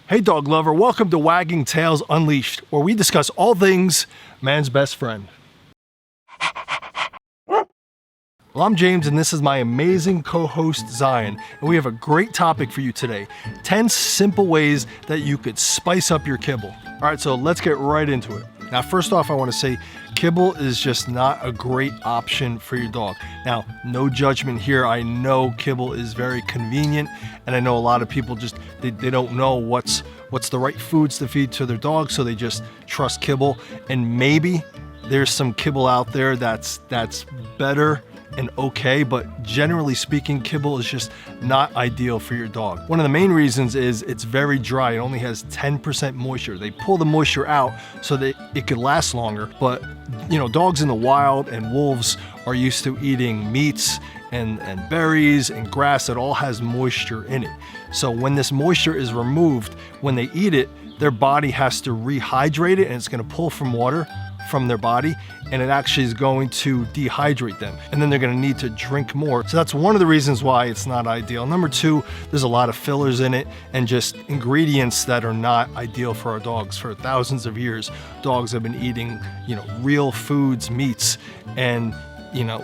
Hey dog lover, welcome to Wagging Tales Unleashed, where we discuss all things man's best friend. Well, I'm James and this is my amazing co-host Zion, and we have a great topic for you today. 10 simple ways that you could spice up your kibble. All right, so let's get right into it. Now, first off, I want to say kibble is just not a great option for your dog. Now, no judgment here. I know kibble is very convenient, and I know a lot of people just, they don't know what's the right foods to feed to their dog, so they just trust kibble. And maybe there's some kibble out there that's better and okay, but generally speaking, kibble is just not ideal for your dog. One of the main reasons is it's very dry. It only has 10% moisture. They pull the moisture out so that it could last longer, but dogs in the wild and wolves are used to eating meats and berries and grass that all has moisture in it. So when this moisture is removed, when they eat it, their body has to rehydrate it, and it's going to pull from water from their body, and it actually is going to dehydrate them, and then they're going to need to drink more. So that's one of the reasons why it's not ideal. Number two, there's a lot of fillers in it and just ingredients that are not ideal for our dogs. For thousands of years, dogs have been eating, real foods, meats, and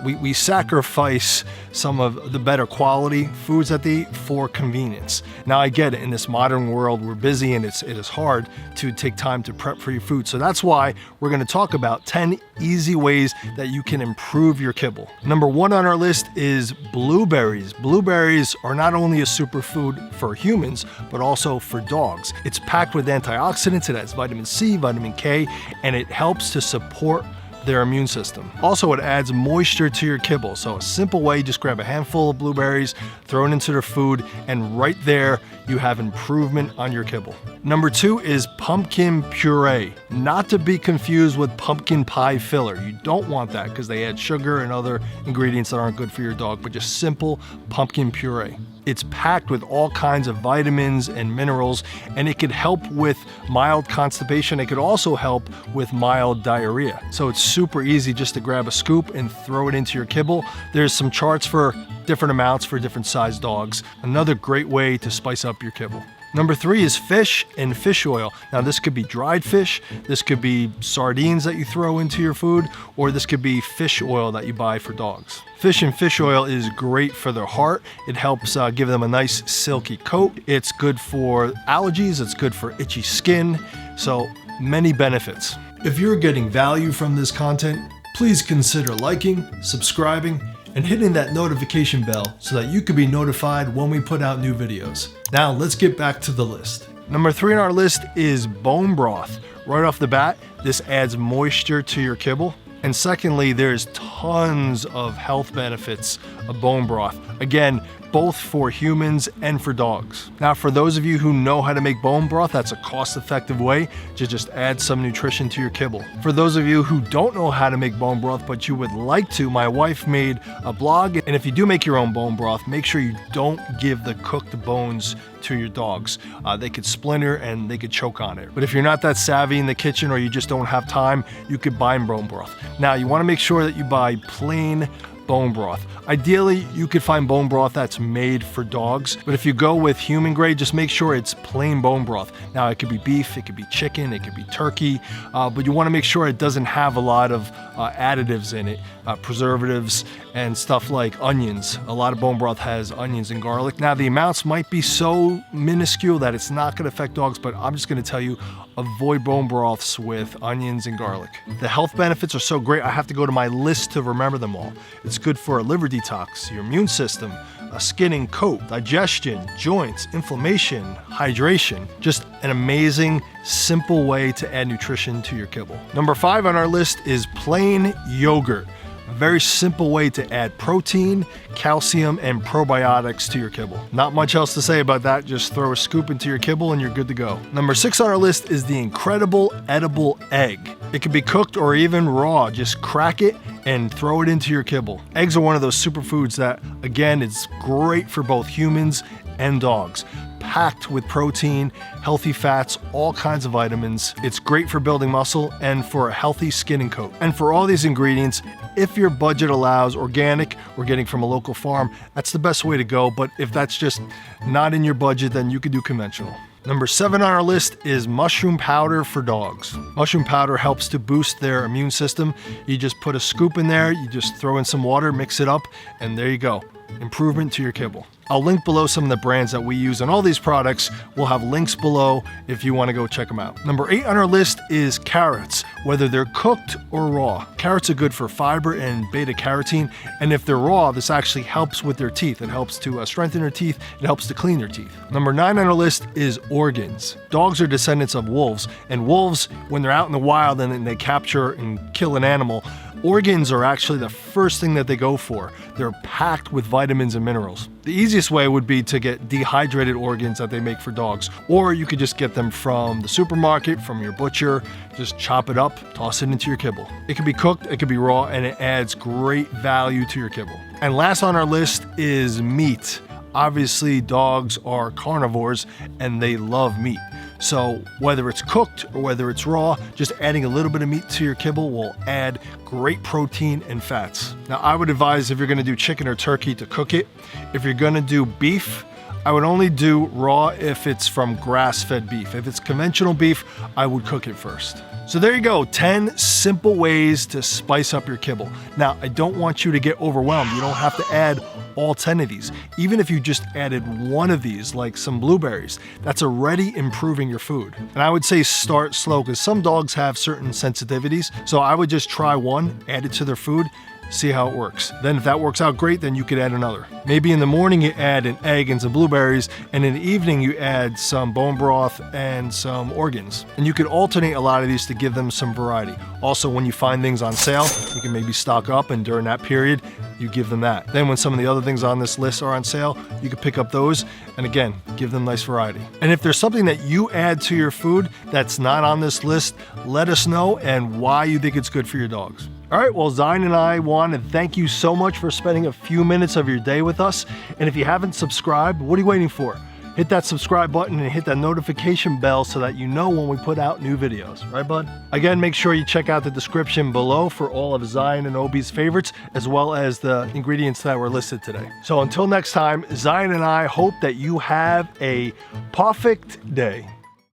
we sacrifice some of the better quality foods that they eat for convenience. Now, I get it. In this modern world, we're busy and it is hard to take time to prep for your food. So that's why we're going to talk about 10 easy ways that you can improve your kibble. Number one on our list is blueberries. Blueberries are not only a superfood for humans, but also for dogs. It's packed with antioxidants. It has vitamin C, vitamin K, and it helps to support their immune system. Also, it adds moisture to your kibble. So a simple way, just grab a handful of blueberries, throw it into their food, and right there, you have improvement on your kibble. Number two is pumpkin puree. Not to be confused with pumpkin pie filler. You don't want that because they add sugar and other ingredients that aren't good for your dog, but just simple pumpkin puree. It's packed with all kinds of vitamins and minerals, and it could help with mild constipation. It could also help with mild diarrhea. So it's super easy just to grab a scoop and throw it into your kibble. There's some charts for different amounts for different size dogs. Another great way to spice up your kibble. Number three is fish and fish oil. Now, this could be dried fish, this could be sardines that you throw into your food, or this could be fish oil that you buy for dogs. Fish and fish oil is great for their heart. It helps give them a nice silky coat. It's good for allergies, it's good for itchy skin, so many benefits. If you're getting value from this content, please consider liking, subscribing, and hitting that notification bell so that you can be notified when we put out new videos. Now let's get back to the list. Number three on our list is bone broth. Right off the bat, this adds moisture to your kibble. And secondly, there's tons of health benefits of bone broth. Again, both for humans and for dogs. Now, for those of you who know how to make bone broth, that's a cost-effective way to just add some nutrition to your kibble. For those of you who don't know how to make bone broth, but you would like to, my wife made a blog, and if you do make your own bone broth, make sure you don't give the cooked bones to your dogs. They could splinter and they could choke on it. But if you're not that savvy in the kitchen or you just don't have time, you could buy bone broth. Now, you want to make sure that you buy plain bone broth. Ideally, you could find bone broth that's made for dogs, but if you go with human grade, just make sure it's plain bone broth. Now, it could be beef, it could be chicken, it could be turkey, but you want to make sure it doesn't have a lot of additives in it, preservatives and stuff like onions. A lot of bone broth has onions and garlic. Now, the amounts might be so minuscule that it's not going to affect dogs, but I'm just going to tell you, avoid bone broths with onions and garlic. The health benefits are so great, I have to go to my list to remember them all. It's good for a liver detox, your immune system, a skin and coat, digestion, joints, inflammation, hydration. Just an amazing, simple way to add nutrition to your kibble. Number five on our list is plain yogurt. A very simple way to add protein, calcium, and probiotics to your kibble. Not much else to say about that. Just throw a scoop into your kibble and you're good to go. Number six on our list is the incredible edible egg. It can be cooked or even raw. Just crack it and throw it into your kibble. Eggs are one of those superfoods that, again, it's great for both humans and dogs. Packed with protein, healthy fats, all kinds of vitamins. It's great for building muscle and for a healthy skin and coat. And for all these ingredients, if your budget allows organic or getting from a local farm, that's the best way to go. But if that's just not in your budget, then you could do conventional. Number 7 on our list is mushroom powder for dogs. Mushroom powder helps to boost their immune system. You just put a scoop in there, you just throw in some water, mix it up, and there you go. Improvement to your kibble. I'll link below some of the brands that we use on all these products. We'll have links below if you want to go check them out. Number 8 on our list is carrots, whether they're cooked or raw. Carrots are good for fiber and beta carotene, and if they're raw, this actually helps with their teeth. It helps to strengthen their teeth, it helps to clean their teeth. Number 9 on our list is organs. Dogs are descendants of wolves, and wolves, when they're out in the wild and they capture and kill an animal, organs are actually the first thing that they go for. They're packed with vitamins and minerals. The easiest way would be to get dehydrated organs that they make for dogs, or you could just get them from the supermarket, from your butcher, just chop it up, toss it into your kibble. It can be cooked, it can be raw, and it adds great value to your kibble. And last on our list is meat. Obviously, dogs are carnivores and they love meat. So whether it's cooked or whether it's raw, just adding a little bit of meat to your kibble will add great protein and fats. Now, I would advise if you're gonna do chicken or turkey to cook it. If you're gonna do beef, I would only do raw if it's from grass-fed beef. If it's conventional beef, I would cook it first. So there you go, 10 simple ways to spice up your kibble. Now, I don't want you to get overwhelmed. You don't have to add all 10 of these. Even if you just added one of these, like some blueberries, that's already improving your food. And I would say start slow, because some dogs have certain sensitivities. So I would just try one, add it to their food, see how it works. Then if that works out great, then you could add another. Maybe in the morning you add an egg and some blueberries, and in the evening you add some bone broth and some organs. And you could alternate a lot of these to give them some variety. Also, when you find things on sale, you can maybe stock up, and during that period, you give them that. Then when some of the other things on this list are on sale, you can pick up those, and again, give them nice variety. And if there's something that you add to your food that's not on this list, let us know and why you think it's good for your dogs. All right, well, Zion and I want to thank you so much for spending a few minutes of your day with us. And if you haven't subscribed, what are you waiting for? Hit that subscribe button and hit that notification bell so that you know when we put out new videos. Right, bud? Again, make sure you check out the description below for all of Zion and Obi's favorites, as well as the ingredients that were listed today. So until next time, Zion and I hope that you have a perfect day.